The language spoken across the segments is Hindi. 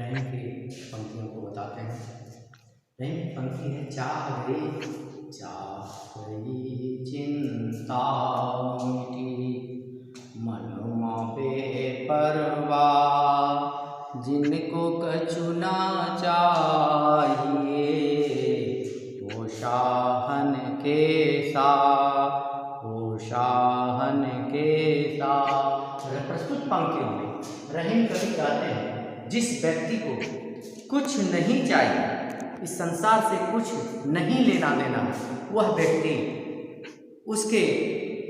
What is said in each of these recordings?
रहीम की पंक्तियों को बताते हैं। रहीम की पंक्ति है, चाहे चिंता मिटी मनुमा बेपरवाह, जिनको कछु ना चाहिए वो शाहन के साथ, वो शाहन के साथ। प्रस्तुत पंक्तियों में रहीम कवि कहते हैं, जिस व्यक्ति को कुछ नहीं चाहिए, इस संसार से कुछ नहीं लेना देना, वह व्यक्ति, उसके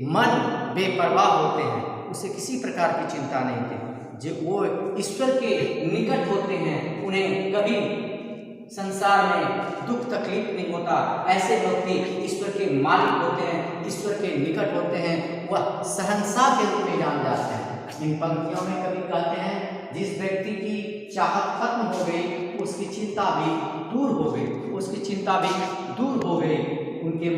मन बेपरवाह होते हैं, उसे किसी प्रकार की चिंता नहीं होती, जो वो ईश्वर के निकट होते हैं, उन्हें कभी संसार में दुख तकलीफ नहीं होता। ऐसे व्यक्ति ईश्वर के मालिक होते हैं, ईश्वर के निकट होते हैं, वह शहंशाह के रूप में जान जाते हैं। इन पंक्तियों में कवि कहते हैं, जिस व्यक्ति की चाहत खत्म हो गई, उसकी चिंता भी दूर हो गई, उसकी चिंता भी दूर हो गई, उनके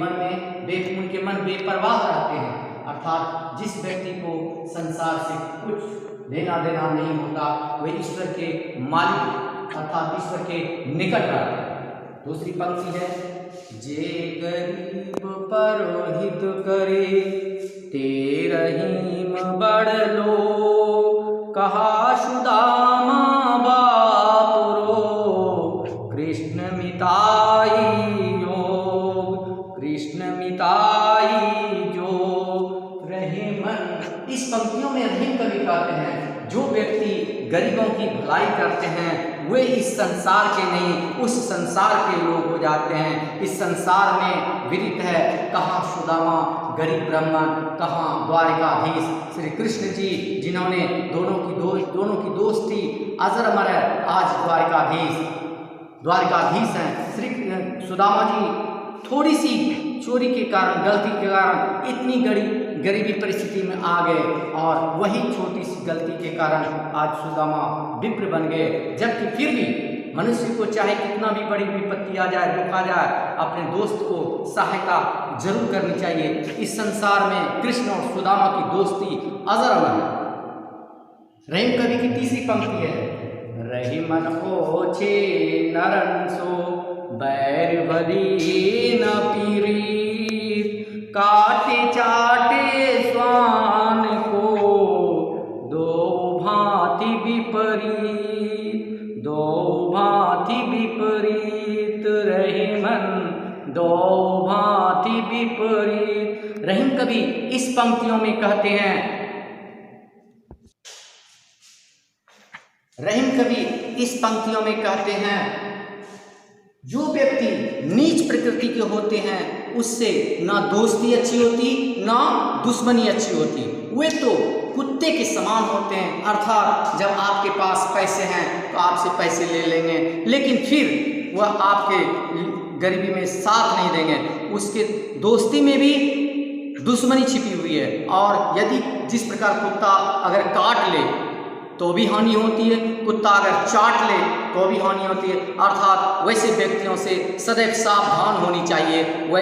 मन बेपरवाह रहते हैं। अर्थात जिस व्यक्ति को संसार से कुछ लेना देना नहीं होता, वह ईश्वर के मालिक अर्थात ईश्वर के निकट रहते हैं। दूसरी पंक्ति है, जे गरीब पर हित करे ते रहीम बड़ लो, कहा सुदामा बापुरो कृष्ण मिताई योग, कृष्ण मिताई योग। रहीमन, इस पंक्तियों में रहीम कवि कहते हैं, जो व्यक्ति गरीबों की भलाई करते हैं वे इस संसार के नहीं, उस संसार के लोग हो जाते हैं। इस संसार में विदित है, कहाँ सुदामा गरीब ब्राह्मण, कहाँ द्वारिकाधीश श्री कृष्ण जी, जिन्होंने दोनों की दोस्ती अजर अमर है, आज द्वारिकाधीश हैं। श्री सुदामा जी थोड़ी सी चोरी के कारण, गलती के कारण इतनी गरीबी परिस्थिति में आ गए, और वही छोटी सी गलती के कारण आज सुदामा विप्र बन गए। जबकि फिर भी मनुष्य को चाहे कितना भी बड़ी विपत्ति आ जाए, दुख आ जाए, अपने दोस्त को सहायता जरूर करनी चाहिए। इस संसार में कृष्ण और सुदामा की दोस्ती अजर अमर है। रहीम कवि की तीसरी पंक्ति है, रहीमन ओछे नरन सो बैर भरी न पीरी, काटे चाटे स्वान को दो भांति विपरीत, दो भांति विपरीत। रहीमन दो भांति विपरीत। रहीम कवि इस पंक्तियों में कहते हैं, रहीम कवि इस पंक्तियों में कहते हैं, जो व्यक्ति नीच प्रकृति के होते हैं उससे ना दोस्ती अच्छी होती, ना दुश्मनी अच्छी होती। वे तो कुत्ते के समान होते हैं, अर्थात जब आपके पास पैसे हैं तो आपसे पैसे ले लेंगे, लेकिन फिर वह आपके गरीबी में साथ नहीं देंगे। उसके दोस्ती में भी दुश्मनी छिपी हुई है, और यदि जिस प्रकार कुत्ता अगर काट ले तो भी हानि होती है, कुत्ता अगर चाट ले तो भी हानि होती है। अर्थात वैसे व्यक्तियों से सदैव सावधान होनी चाहिए। वह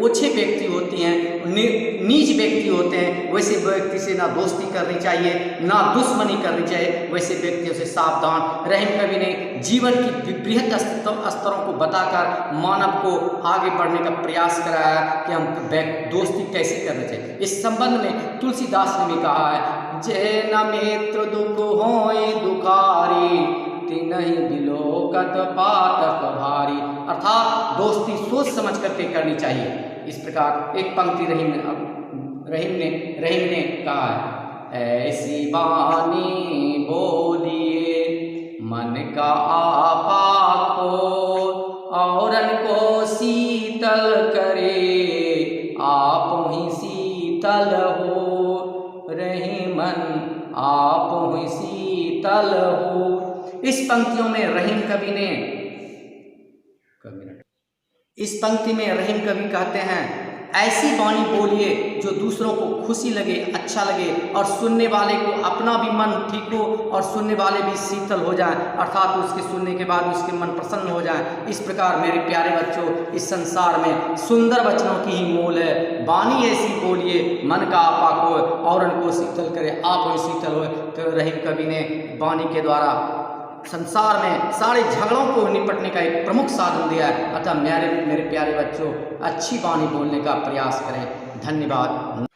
ओछे व्यक्ति होती हैं, नीच व्यक्ति होते हैं, वैसे व्यक्ति से ना दोस्ती करनी चाहिए, ना दुश्मनी करनी चाहिए, वैसे व्यक्तियों से सावधान। रहीम कवि ने जीवन की बृहद स्तरों को बताकर मानव को आगे बढ़ने का प्रयास कराया कि हम दोस्ती कैसे करनी चाहिए। इस संबंध में तुलसीदास ने भी कहा है, जे न मित्र दुख होए दुखारी, तिनहि दिलोकत पातक भारी। अर्थात दोस्ती सोच समझ करके करनी चाहिए। इस प्रकार एक पंक्ति रहीम ने कहा है, ऐसी वाणी बोलिए मन का आपा खोल, औरन को शीतल करे आप ही शीतल हो। रहीमन आप ही शीतल हो। इस पंक्तियों में रहीम कवि कहते हैं, ऐसी वाणी बोलिए जो दूसरों को खुशी लगे, अच्छा लगे, और सुनने वाले को अपना भी मन ठीक हो और सुनने वाले भी शीतल हो जाएं, अर्थात उसके सुनने के बाद उसके मन प्रसन्न हो जाएं। इस प्रकार मेरे प्यारे बच्चों, इस संसार में सुंदर वचनों की ही मोल है। वाणी ऐसी बोलिए मन का आपा को, और उनको शीतल करे आप ही शीतल हो। तो रहीम कवि ने वाणी के द्वारा संसार में सारे झगड़ों को निपटने का एक प्रमुख साधन दिया है। अतः मेरे प्यारे बच्चों, अच्छी वाणी बोलने का प्रयास करें। धन्यवाद।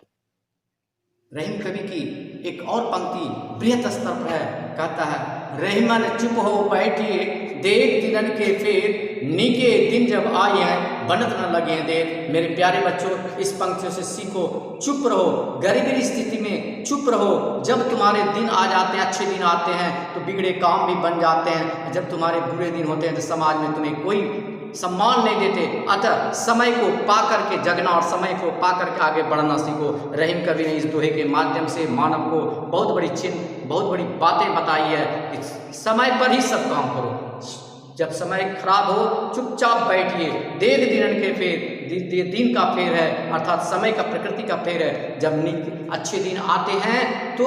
रहीम कवि की एक और पंक्ति बृहत स्तर पर है, कहता है, रहीमन चुप हो बैठिए देख दिनन के फेर, नीके दिन जब आए हैं बनत न लगे हैं देर। मेरे प्यारे बच्चों, इस पंक्तियों से सीखो, चुप रहो, गरीबी की स्थिति में चुप रहो। जब तुम्हारे दिन आ जाते हैं, अच्छे दिन आते हैं तो बिगड़े काम भी बन जाते हैं। जब तुम्हारे बुरे दिन होते हैं तो समाज में तुम्हें कोई सम्मान नहीं देते। अतः समय को पा करके जगना और समय को पा करके आगे बढ़ना सीखो। रहीम कवि ने इस दोहे के माध्यम से मानव को बहुत बड़ी बातें बताई है कि समय पर ही सब काम करो। जब समय खराब हो चुपचाप बैठिए, देख दिनन के फेर, दिन का फेर है, अर्थात समय का, प्रकृति का फेर है। जब अच्छे दिन आते हैं तो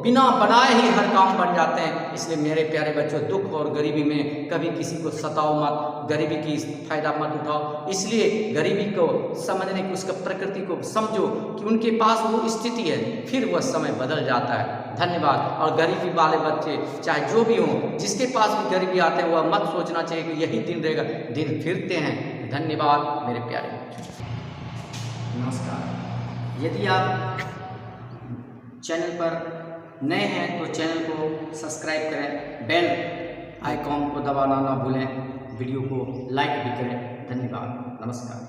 बिना बनाए ही हर काम बन जाते हैं। इसलिए मेरे प्यारे बच्चों, दुख और गरीबी में कभी किसी को सताओ मत, गरीबी की फायदा मत उठाओ। इसलिए गरीबी को समझने की, उसका प्रकृति को समझो कि उनके पास वो स्थिति है, फिर वह समय बदल जाता है। धन्यवाद। और गरीबी वाले बच्चे चाहे जो भी हों, जिसके पास भी गरीबी आते हैं, वह मत सोचना चाहिए कि यही दिन रहेगा, दिन फिरते हैं। धन्यवाद मेरे प्यारे बच्चों। नमस्कार। यदि आप चैनल पर नए हैं तो चैनल को सब्सक्राइब करें, बेल आइकॉन को दबाना ना भूलें, वीडियो को लाइक भी करें। धन्यवाद। नमस्कार।